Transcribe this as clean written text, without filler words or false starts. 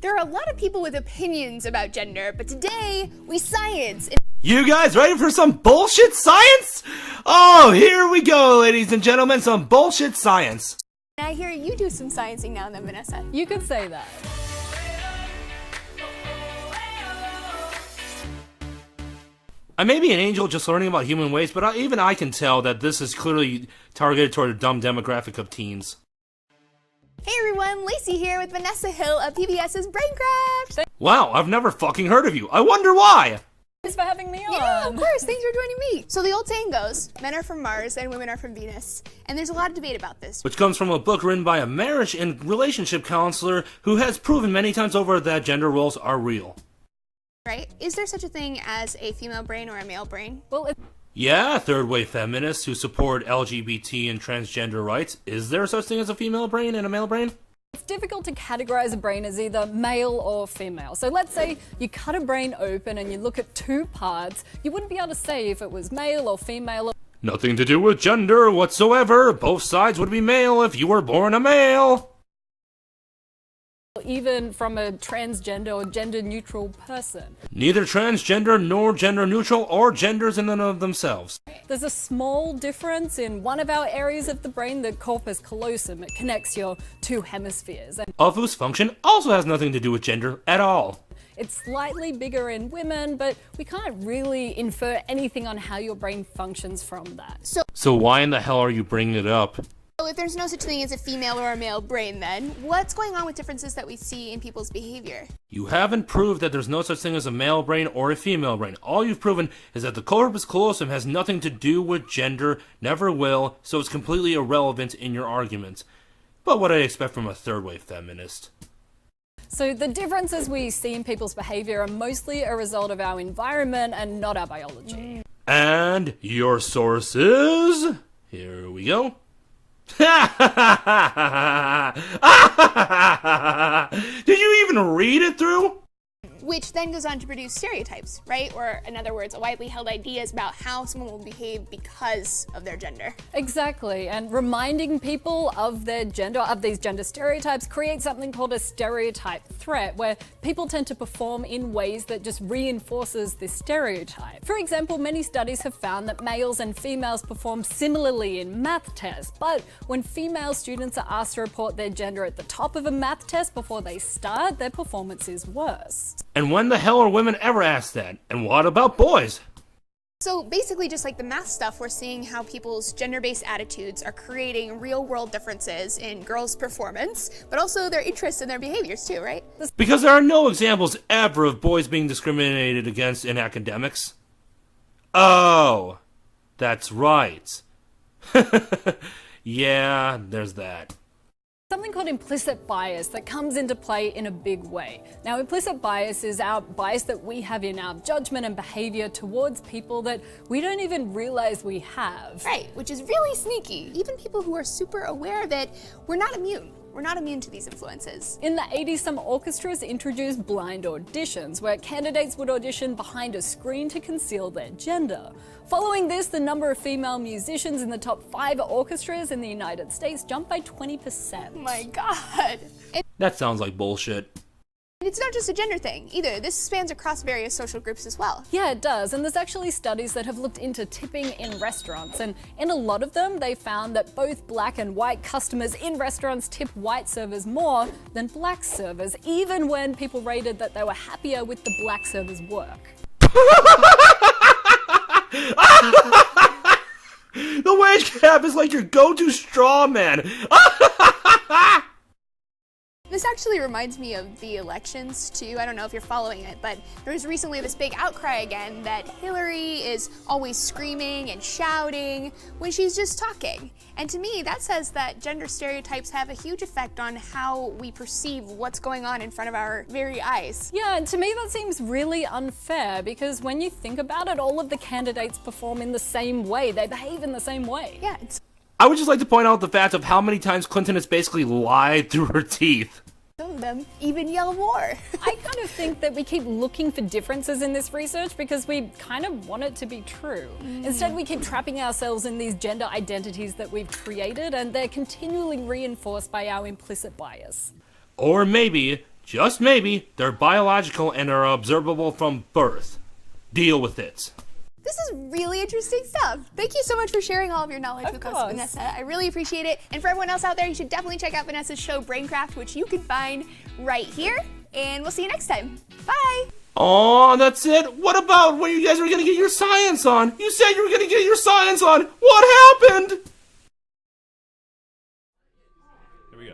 There are a lot of people with opinions about gender, but today we science. You guys ready for some bullshit science? Oh, here we go, ladies and gentlemen, some bullshit science. I hear you do some sciencing now and then, Vanessa. You could say that. I may be an angel just learning about human waste, but even I can tell that this is clearly targeted toward a dumb demographic of teens. Hey everyone, Laci here with Vanessa Hill of PBS's Braincraft! Wow, I've never fucking heard of you. I wonder why! Thanks for having me on. Yeah, of course, thanks for joining me. So the old saying goes, men are from Mars and women are from Venus. And there's a lot of debate about this. Which comes from a book written by a marriage and relationship counselor who has proven many times over that gender roles are real. Right? Is there such a thing as a female brain or a male brain? Well, Yeah, third-wave feminists who support LGBT and transgender rights. Is there such thing as a female brain and a male brain? it's difficult to categorize a brain as either male or female. So let's say you cut a brain open and you look at two parts, you wouldn't be able to say if it was male or female. Nothing to do with gender whatsoever. Both sides would be male if you were born a male. Even from a transgender or gender-neutral person. Neither transgender nor gender-neutral or genders in and of themselves. There's a small difference in one of our areas of the brain, the corpus callosum. It connects your two hemispheres. And Of whose function also has nothing to do with gender at all. it's slightly bigger in women, but we can't really infer anything on how your brain functions from that. So why in the hell are you bringing it up? So if there's no such thing as a female or a male brain then, what's going on with differences that we see in people's behavior? You haven't proved that there's no such thing as a male brain or a female brain. All you've proven is that the corpus callosum has nothing to do with gender, never will, so it's completely irrelevant in your argument. But what I expect from a third-wave feminist. So the differences we see in people's behavior are mostly a result of our environment and not our biology. And your sources? Here we go. Did you even read it through? Which then goes on to produce stereotypes, right? Or in other words, widely held ideas about how someone will behave because of their gender. Exactly, and reminding people of their gender, of these gender stereotypes, creates something called a stereotype threat, where people tend to perform in ways that just reinforces this stereotype. For example, many studies have found that males and females perform similarly in math tests, but when female students are asked to report their gender at the top of a math test before they start, their performance is worse. And when the hell are women ever asked that? And what about boys? So basically, just like the math stuff, we're seeing how people's gender-based attitudes are creating real-world differences in girls' performance, but also their interests and their behaviors too, right? Because there are no examples ever of boys being discriminated against in academics. Oh, that's right. Yeah, there's that. Something called implicit bias that comes into play in a big way. Now, implicit bias is our bias that we have in our judgment and behavior towards people that we don't even realize we have. Right, which is really sneaky. Even people who are super aware that we're not immune. We're not immune to these influences. In the 80s, some orchestras introduced blind auditions, where candidates would audition behind a screen to conceal their gender. Following this, the number of female musicians in the top 5 orchestras in the United States jumped by 20%. Oh my god. That sounds like bullshit. And it's not just a gender thing either. This spans across various social groups as well. Yeah, it does. And there's actually studies that have looked into tipping in restaurants. And in a lot of them, they found that both black and white customers in restaurants tip white servers more than black servers, even when people rated that they were happier with the black servers' work. The wage gap is like your go-to straw man. This actually reminds me of the elections too. I don't know if you're following it, but there was recently this big outcry again that Hillary is always screaming and shouting when she's just talking. And to me, that says that gender stereotypes have a huge effect on how we perceive what's going on in front of our very eyes. Yeah, and to me that seems really unfair, because when you think about it, all of the candidates perform in the same way. They behave in the same way. Yeah, I would just like to point out the fact of how many times Clinton has basically lied through her teeth. some of them even yell more. I kind of think that we keep looking for differences in this research because we kind of want it to be true. Instead, we keep trapping ourselves in these gender identities that we've created, and they're continually reinforced by our implicit bias. Or maybe, just maybe, they're biological and are observable from birth. Deal with it. This is really interesting stuff. Thank you so much for sharing all of your knowledge with us, course. Vanessa. I really appreciate it. And for everyone else out there, you should definitely check out Vanessa's show, Braincraft, which you can find right here. And we'll see you next time. Bye! Aw, that's it? What about when you guys were gonna get your science on? You said you were gonna get your science on! What happened? Here we go.